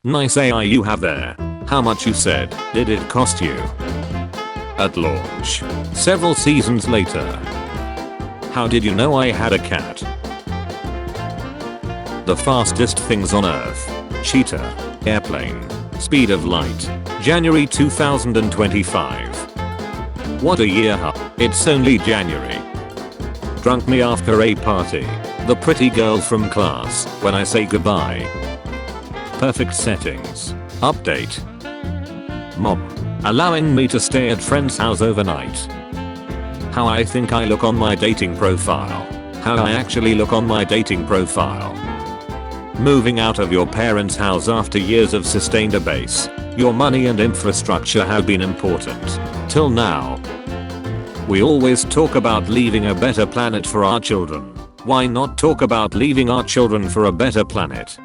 Nice AI you have there. How much you said did it cost you? At launch. Several seasons later. How did you know I had a cat? The fastest things on earth. Cheetah. Airplane. Speed of light. January 2025. What a year, huh? It's only January. Drunk me after a party. The pretty girl from class when I say goodbye. Perfect settings. Update. Mom. Allowing me to stay at friend's house overnight. How I think I look on my dating profile. How I actually look on my dating profile. Moving out of your parents' house after years of sustained abase. Your money and infrastructure have been important. Till now. We always talk about leaving a better planet for our children. Why not talk about leaving our children for a better planet?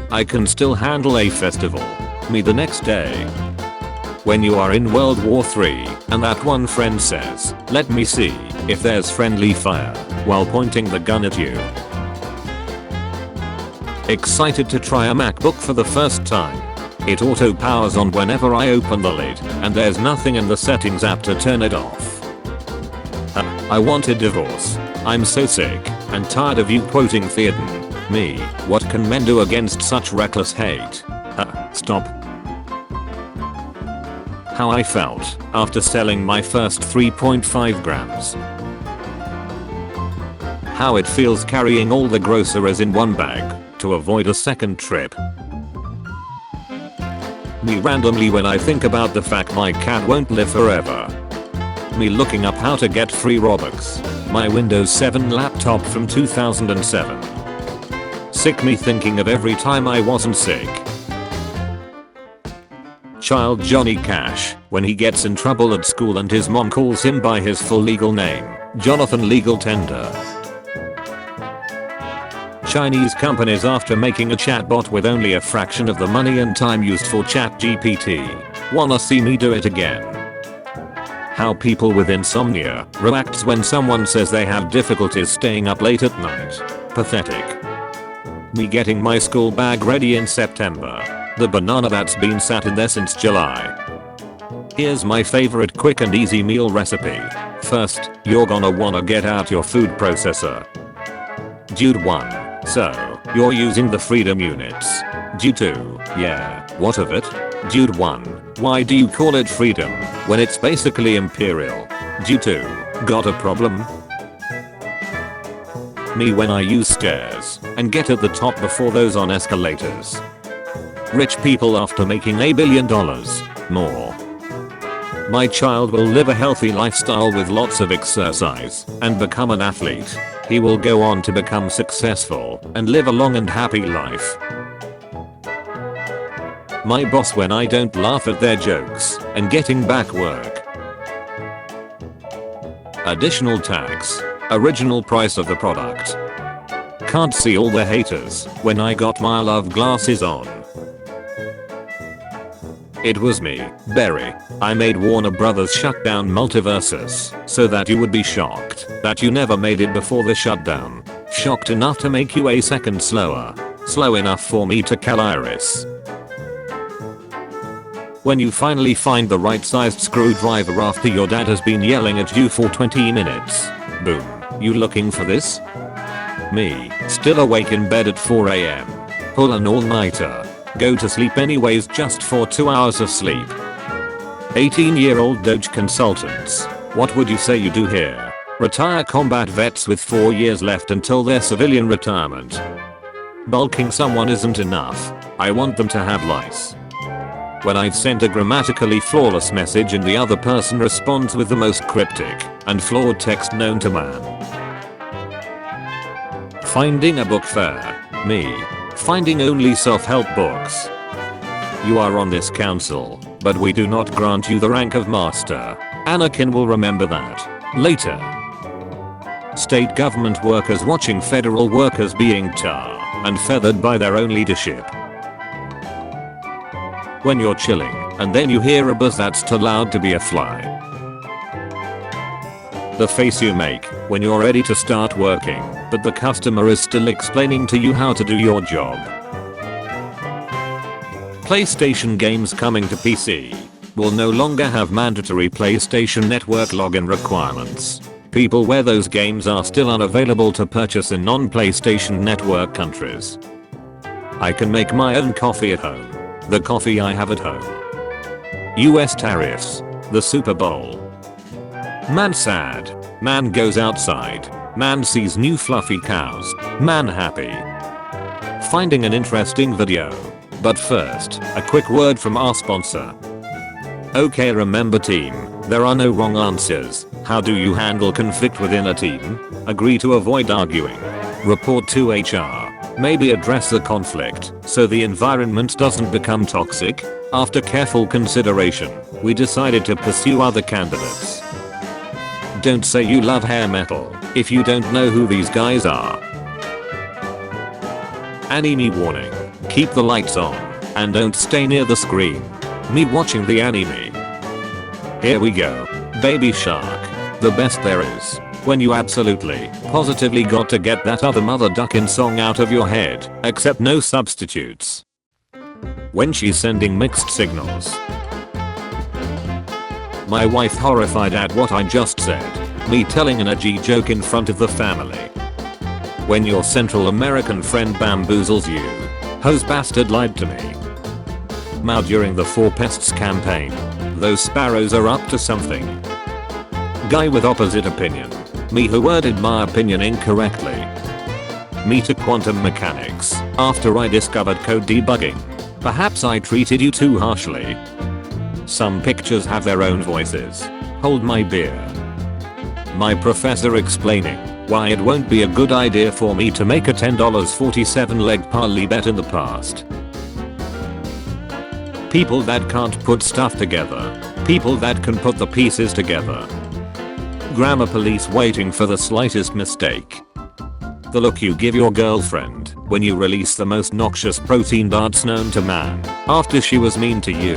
I can still handle a festival. Me the next day. When you are in World War III and that one friend says, "Let me see if there's friendly fire," while pointing the gun at you. Excited to try a MacBook for the first time. It auto powers on whenever I open the lid and there's nothing in the settings app to turn it off. I want a divorce. I'm so sick and tired of you quoting Theoden. Me, what can men do against such reckless hate? Stop. How I felt after selling my first 3.5 grams. How it feels carrying all the groceries in one bag to avoid a second trip. Me randomly when I think about the fact my cat won't live forever. Me looking up how to get free Robux. My Windows 7 laptop from 2007. Sick me thinking of every time I wasn't sick. Child Johnny Cash when he gets in trouble at school and his mom calls him by his full legal name, Jonathan Legal Tender. Chinese companies after making a chatbot with only a fraction of the money and time used for ChatGPT. Wanna see me do it again? How people with insomnia reacts when someone says they have difficulties staying up late at night. Pathetic. Me getting my school bag ready in September. The banana that's been sat in there since July. Here's my favorite quick and easy meal recipe. First, you're gonna wanna get out your food processor. Dude 1. So, you're using the freedom units. Dude 2. Yeah, what of it? Dude 1. Why do you call it freedom when it's basically imperial? Dude 2. Got a problem? Me when I use stairs and get at the top before those on escalators. Rich people after making $1 billion more. My child will live a healthy lifestyle with lots of exercise and become an athlete. He will go on to become successful and live a long and happy life. My boss when I don't laugh at their jokes and getting back work. Additional tax. Original price of the product. Can't see all the haters when I got my love glasses on. It was me, Barry. I made Warner Brothers shut down Multiversus so that you would be shocked that you never made it before the shutdown. Shocked enough to make you a second slower. Slow enough for me to kill Iris. When you finally find the right sized screwdriver after your dad has been yelling at you for 20 minutes. Boom. You looking for this? Me, still awake in bed at 4 AM. Pull an all-nighter. Go to sleep anyways just for 2 hours of sleep. 18-year-old Doge consultants. What would you say you do here? Retire combat vets with 4 years left until their civilian retirement. Bulking someone isn't enough. I want them to have lice. When I've sent a grammatically flawless message and the other person responds with the most cryptic and flawed text known to man. Finding a book fair. Me. Finding only self-help books. You are on this council, but we do not grant you the rank of master. Anakin will remember that. Later. State government workers watching federal workers being tarred and feathered by their own leadership. When you're chilling, and then you hear a buzz that's too loud to be a fly. The face you make when you're ready to start working, but the customer is still explaining to you how to do your job. PlayStation games coming to PC will no longer have mandatory PlayStation Network login requirements. People where those games are still unavailable to purchase in non-PlayStation Network countries. I can make my own coffee at home. The coffee I have at home. US tariffs. The Super Bowl. Man sad. Man goes outside. Man sees new fluffy cows. Man happy. Finding an interesting video. But first, a quick word from our sponsor. Okay, remember team, there are no wrong answers. How do you handle conflict within a team? Agree to avoid arguing. Report to HR. Maybe address the conflict so the environment doesn't become toxic. After careful consideration, we decided to pursue other candidates. Don't say you love hair metal if you don't know who these guys are. Anime warning. Keep the lights on and don't stay near the screen. Me watching the anime. Here we go. Baby Shark. The best there is. When you absolutely, positively got to get that other mother duckin' song out of your head, except no substitutes. When she's sending mixed signals. My wife horrified at what I just said. Me telling an edgy joke in front of the family. When your Central American friend bamboozles you. Hose bastard lied to me. Mao during the Four Pests campaign. Those sparrows are up to something. Guy with opposite opinion. Me who worded my opinion incorrectly. Me to quantum mechanics after I discovered code debugging. Perhaps I treated you too harshly. Some pictures have their own voices. Hold my beer. My professor explaining why it won't be a good idea for me to make a $10.47 leg parlay bet in the past. People that can't put stuff together. People that can put the pieces together. Grammar police waiting for the slightest mistake. The look you give your girlfriend when you release the most noxious protein darts known to man after she was mean to you.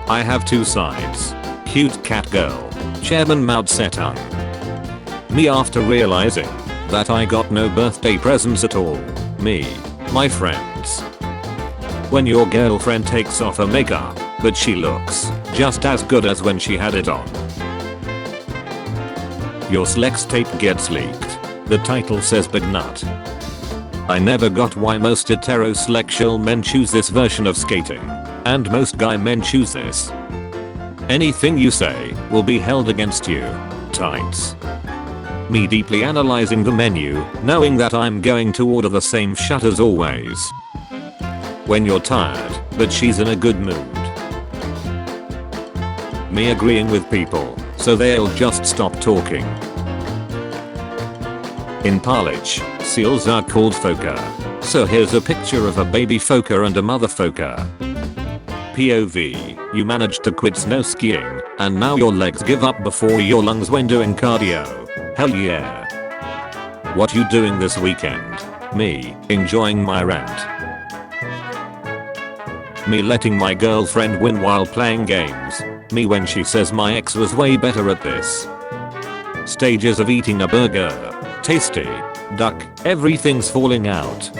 I have two sides. Cute cat girl. Chairman Mao Zedong. Me after realizing that I got no birthday presents at all. Me. My friends. When your girlfriend takes off her makeup, but she looks just as good as when she had it on. Your sex tape gets leaked. The title says big nut. I never got why most heterosexual men choose this version of skating. And most guy men choose this. Anything you say will be held against you. Tights. Me deeply analyzing the menu, knowing that I'm going to order the same shit as always. When you're tired, but she's in a good mood. Me agreeing with people, so they'll just stop talking. In Polish, seals are called foka. So here's a picture of a baby foka and a mother foka. POV, you managed to quit snow skiing, and now your legs give up before your lungs when doing cardio. Hell yeah. What you doing this weekend? Me, enjoying my rent. Me letting my girlfriend win while playing games. Me when she says my ex was way better at this. Stages of eating a burger. Tasty. Duck, everything's falling out.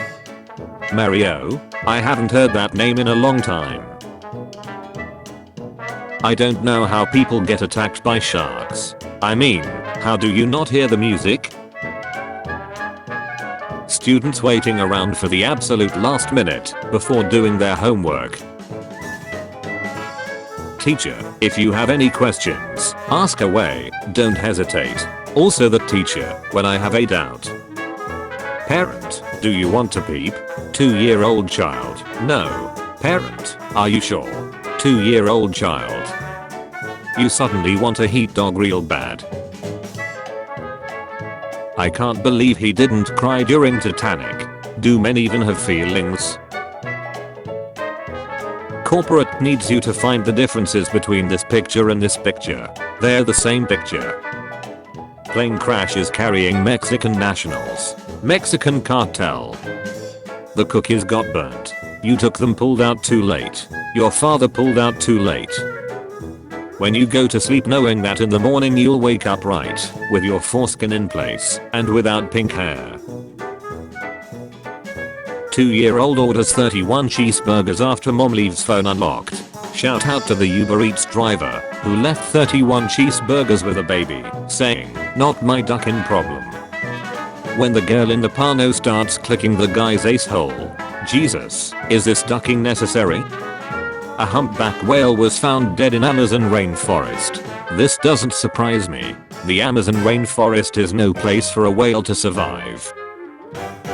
Mario? I haven't heard that name in a long time. I don't know how people get attacked by sharks. I mean, how do you not hear the music? Students waiting around for the absolute last minute before doing their homework. Teacher, if you have any questions, ask away, don't hesitate. Also the teacher, when I have a doubt. Parent, do you want to peep? 2-year-old child, no. Parent, are you sure? 2-year-old child. You suddenly want a heat dog real bad. I can't believe he didn't cry during Titanic. Do men even have feelings? Corporate needs you to find the differences between this picture and this picture. They're the same picture. Plane crashes carrying Mexican nationals. Mexican cartel. The cookies got burnt. You took them pulled out too late. Your father pulled out too late. When you go to sleep knowing that in the morning you'll wake up right, with your foreskin in place, and without pink hair. 2-year-old orders 31 cheeseburgers after mom leaves phone unlocked. Shout out to the Uber Eats driver who left 31 cheeseburgers with a baby, saying, "Not my ducking problem." When the girl in the porno starts clicking the guy's ace hole. Jesus, is this ducking necessary? A humpback whale was found dead in Amazon rainforest. This doesn't surprise me. The Amazon rainforest is no place for a whale to survive.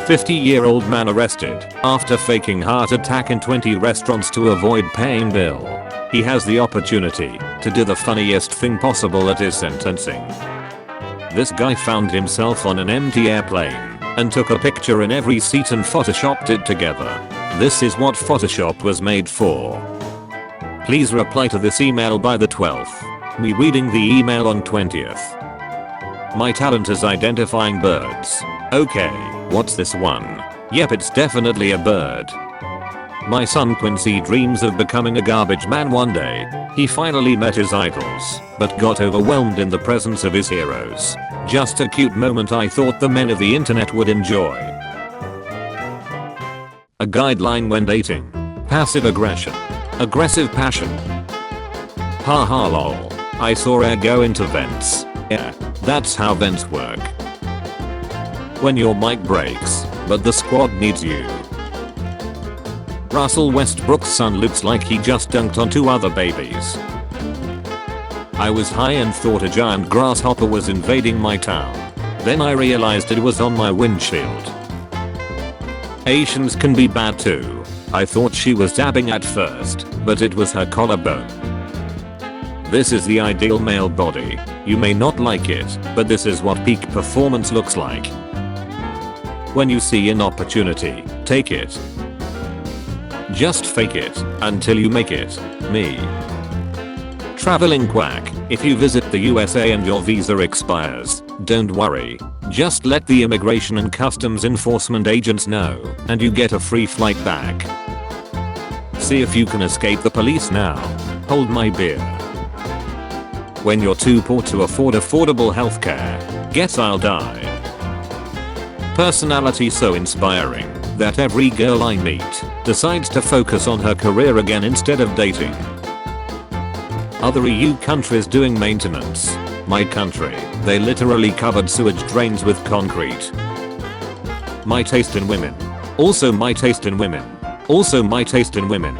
50-year-old man arrested after faking heart attack in 20 restaurants to avoid paying bill. He has the opportunity to do the funniest thing possible at his sentencing. This guy found himself on an empty airplane and took a picture in every seat and photoshopped it together. This is what Photoshop was made for. Please reply to this email by the 12th. Me reading the email on 20th. My talent is identifying birds. Okay, what's this one? Yep, it's definitely a bird. My son Quincy dreams of becoming a garbage man one day. He finally met his idols, but got overwhelmed in the presence of his heroes. Just a cute moment I thought the men of the internet would enjoy. A guideline when dating. Passive aggression. Aggressive passion. Haha lol. I saw air go into vents. Yeah, that's how vents work. When your mic breaks, but the squad needs you. Russell Westbrook's son looks like he just dunked on 2 other babies. I was high and thought a giant grasshopper was invading my town. Then I realized it was on my windshield. Asians can be bad too. I thought she was dabbing at first, but it was her collarbone. This is the ideal male body. You may not like it, but this is what peak performance looks like. When you see an opportunity, take it. Just fake it until you make it. Me. Traveling quack. If you visit the USA and your visa expires, don't worry. Just let the immigration and customs enforcement agents know, and you get a free flight back. See if you can escape the police now. Hold my beer. When you're too poor to afford affordable healthcare, guess I'll die. Personality so inspiring that every girl I meet decides to focus on her career again instead of dating. Other EU countries doing maintenance. My country, they literally covered sewage drains with concrete. My taste in women. Also my taste in women. Also my taste in women.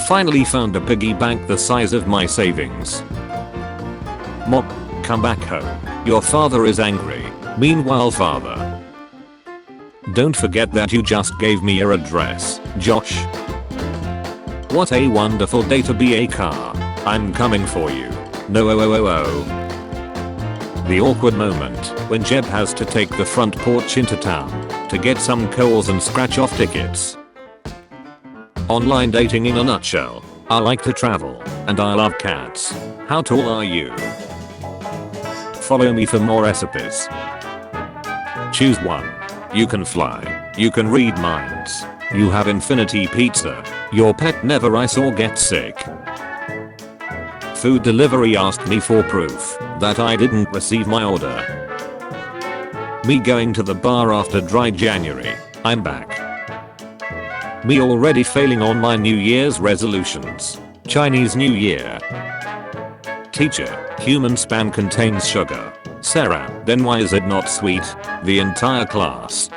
Finally found a piggy bank the size of my savings. Mom, come back home. Your father is angry. Meanwhile father. Don't forget that you just gave me your address, Josh. What a wonderful day to be a car. I'm coming for you. No oh oh oh oh. The awkward moment when Jeb has to take the front porch into town to get some coals and scratch off tickets. Online dating in a nutshell. I like to travel, and I love cats. How tall are you? Follow me for more recipes. Choose one. You can fly. You can read minds. You have infinity pizza. Your pet never I saw get sick. Food delivery asked me for proof that I didn't receive my order. Me going to the bar after dry January. I'm back. Me already failing on my New Year's resolutions. Chinese New Year. Teacher, human spam contains sugar. Sarah, then why is it not sweet? The entire class.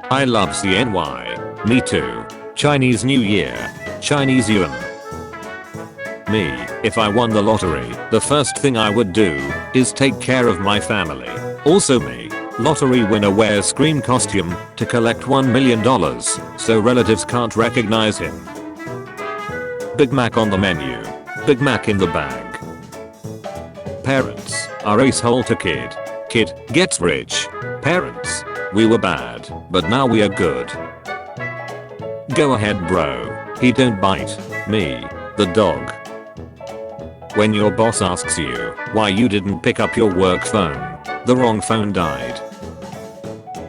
I love CNY. Me too. Chinese New Year. Chinese Yuan. Me, if I won the lottery, the first thing I would do is take care of my family. Also me, lottery winner wears Scream costume to collect $1 million so relatives can't recognize him. Big Mac on the menu. Big Mac in the bag. Parents are asshole to kid. Kid gets rich. Parents, we were bad, but now we are good. Go ahead bro. He don't bite. Me, the dog. When your boss asks you why you didn't pick up your work phone, the wrong phone died.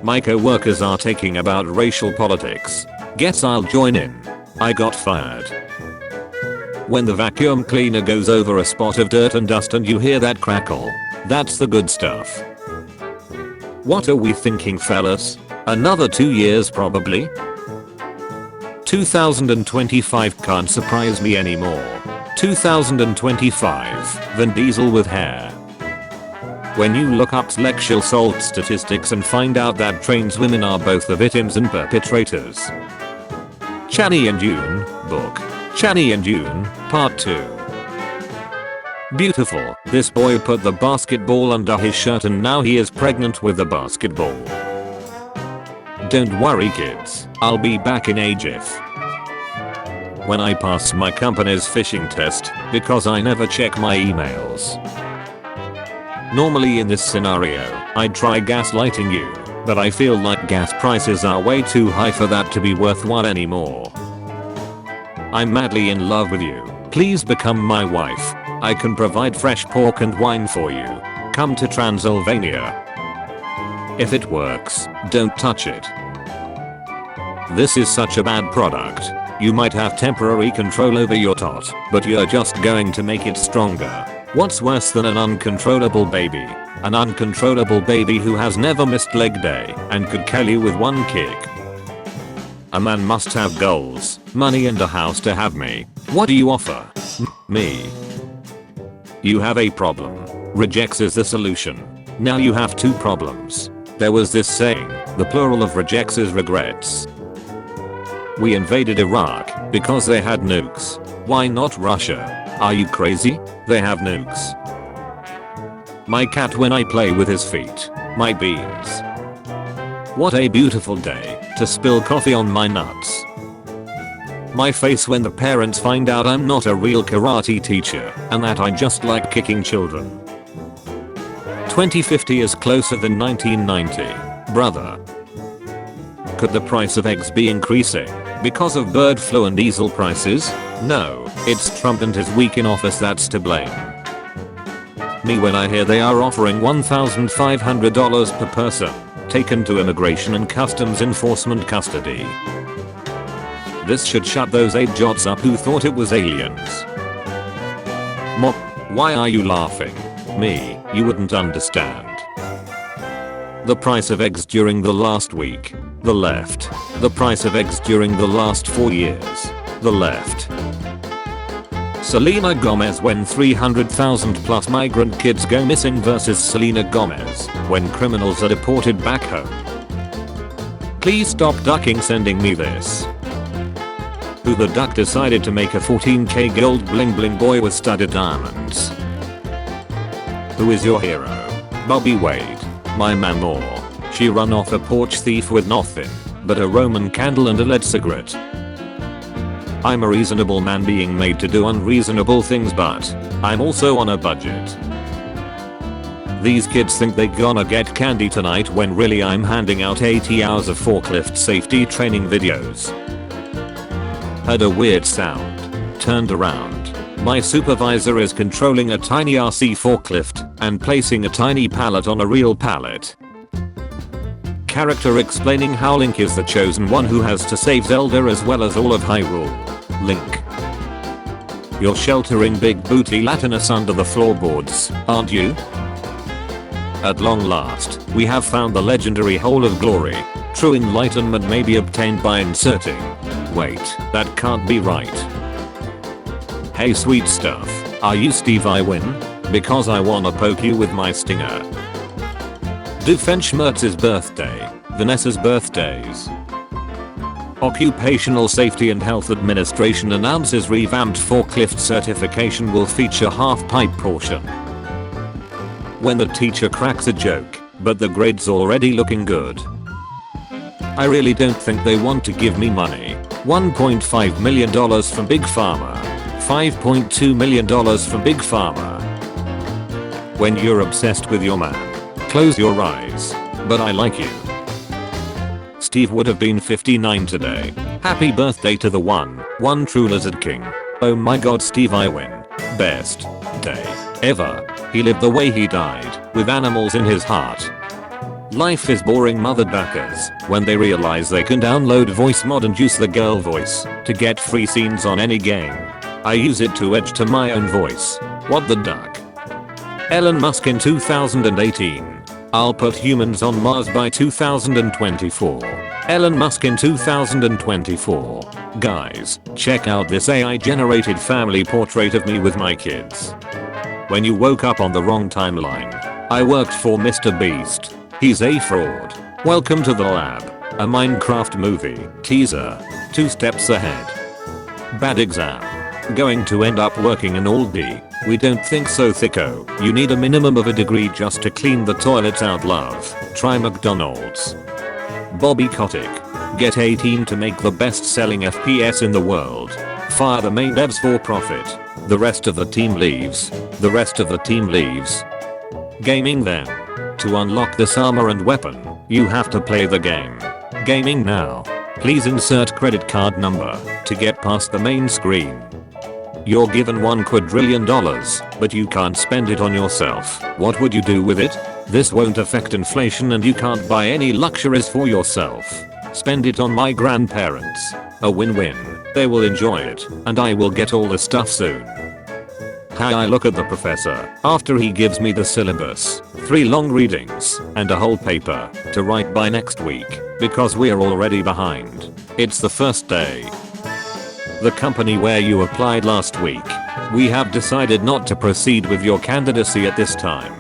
My co-workers are talking about racial politics. Guess I'll join in. I got fired. When the vacuum cleaner goes over a spot of dirt and dust and you hear that crackle, that's the good stuff. What are we thinking fellas? Another 2 years probably. 2025 can't surprise me anymore. 2025, Vin Diesel with hair. When you look up sexual assault statistics and find out that trans women are both the victims and perpetrators. Channy and June, book. Channy and June, part 2. Beautiful, this boy put the basketball under his shirt and now he is pregnant with the basketball. Don't worry kids, I'll be back in a jiff. When I pass my company's phishing test, because I never check my emails. Normally in this scenario, I'd try gaslighting you, but I feel like gas prices are way too high for that to be worthwhile anymore. I'm madly in love with you, please become my wife. I can provide fresh pork and wine for you. Come to Transylvania. If it works, don't touch it. This is such a bad product. You might have temporary control over your tot, but you're just going to make it stronger. What's worse than an uncontrollable baby? An uncontrollable baby who has never missed leg day and could kill you with one kick. A man must have goals, money and a house to have me. What do you offer? Me. You have a problem. Rejects is the solution. Now you have 2 problems. There was this saying, the plural of rejects is regrets. We invaded Iraq because they had nukes. Why not Russia? Are you crazy? They have nukes. My cat when I play with his feet. My beans. What a beautiful day to spill coffee on my nuts. My face when the parents find out I'm not a real karate teacher and that I just like kicking children. 2050 is closer than 1990, brother. Could the price of eggs be increasing because of bird flu and diesel prices? No, it's Trump and his week in office that's to blame. Me when I hear they are offering $1,500 per person, taken to immigration and customs enforcement custody. This should shut those 8 jots up who thought it was aliens. Mop, why are you laughing? Me, you wouldn't understand. The price of eggs during the last week. The left. The price of eggs during the last 4 years. The left. Selena Gomez when 300,000 plus migrant kids go missing versus Selena Gomez when criminals are deported back home. Please stop ducking sending me this. Who the duck decided to make a 14k gold bling bling boy with studded diamonds? Who is your hero? Bobby Wade. My mamor. She run off a porch thief with nothing but a Roman candle and a lead cigarette. I'm a reasonable man being made to do unreasonable things, but I'm also on a budget. These kids think they gonna get candy tonight when really I'm handing out 80 hours of forklift safety training videos. Heard a weird sound. Turned around. My supervisor is controlling a tiny RC forklift and placing a tiny pallet on a real pallet. Character explaining how Link is the chosen one who has to save Zelda as well as all of Hyrule. Link. You're sheltering big booty Latinus under the floorboards, aren't you? At long last, we have found the legendary Hole of Glory. True enlightenment may be obtained by inserting. Wait, that can't be right. Hey sweet stuff, are you Steve Irwin? Because I wanna poke you with my stinger. Doofenshmirtz's birthday, Vanessa's birthdays. Occupational Safety and Health Administration announces revamped forklift certification will feature half-pipe portion. When the teacher cracks a joke, but the grade's already looking good. I really don't think they want to give me money. $1.5 million from Big Pharma. $5.2 million from Big Pharma. When you're obsessed with your man, close your eyes. But I like you. Steve would have been 59 today. Happy birthday to the one true Lizard King. Oh my god, Steve Irwin. Best day ever. He lived the way he died, with animals in his heart. Life is boring motherfuckers when they realize they can download voice mod and use the girl voice to get free scenes on any game. I use it to edge to my own voice. What the duck? Elon Musk in 2018. I'll put humans on Mars by 2024. Elon Musk in 2024. Guys, check out this AI generated family portrait of me with my kids. When you woke up on the wrong timeline. I worked for Mr. Beast. He's a fraud. Welcome to the lab. A Minecraft movie. Teaser. 2 steps ahead. Bad exam. Going to end up working in Aldi. We don't think so, thicko. You need a minimum of a degree just to clean the toilets out, love. Try McDonald's. Bobby Kotick. Get a team to make the best selling FPS in the world. Fire the main devs for profit. The rest of the team leaves. The rest of the team leaves. Gaming then. To unlock this armor and weapon, you have to play the game. Gaming now. Please insert credit card number to get past the main screen. You're given $1 quadrillion, but you can't spend it on yourself. What would you do with it? This won't affect inflation and you can't buy any luxuries for yourself. Spend it on my grandparents. A win-win. They will enjoy it, and I will get all the stuff soon. How I look at the professor after he gives me the syllabus, 3 long readings, and a whole paper to write by next week, because we're already behind. It's the first day. The company where you applied last week. We have decided not to proceed with your candidacy at this time.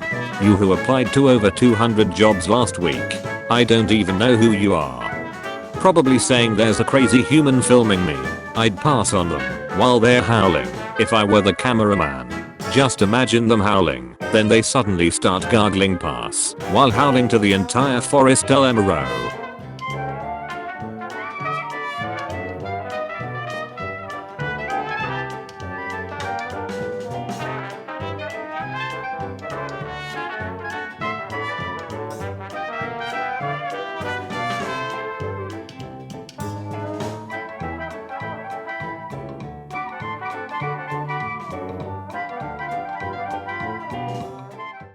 You who applied to over 200 jobs last week. I don't even know who you are. Probably saying there's a crazy human filming me. I'd pass on them while they're howling if I were the cameraman. Just imagine them howling, then they suddenly start gargling pass while howling to the entire forest LMRO.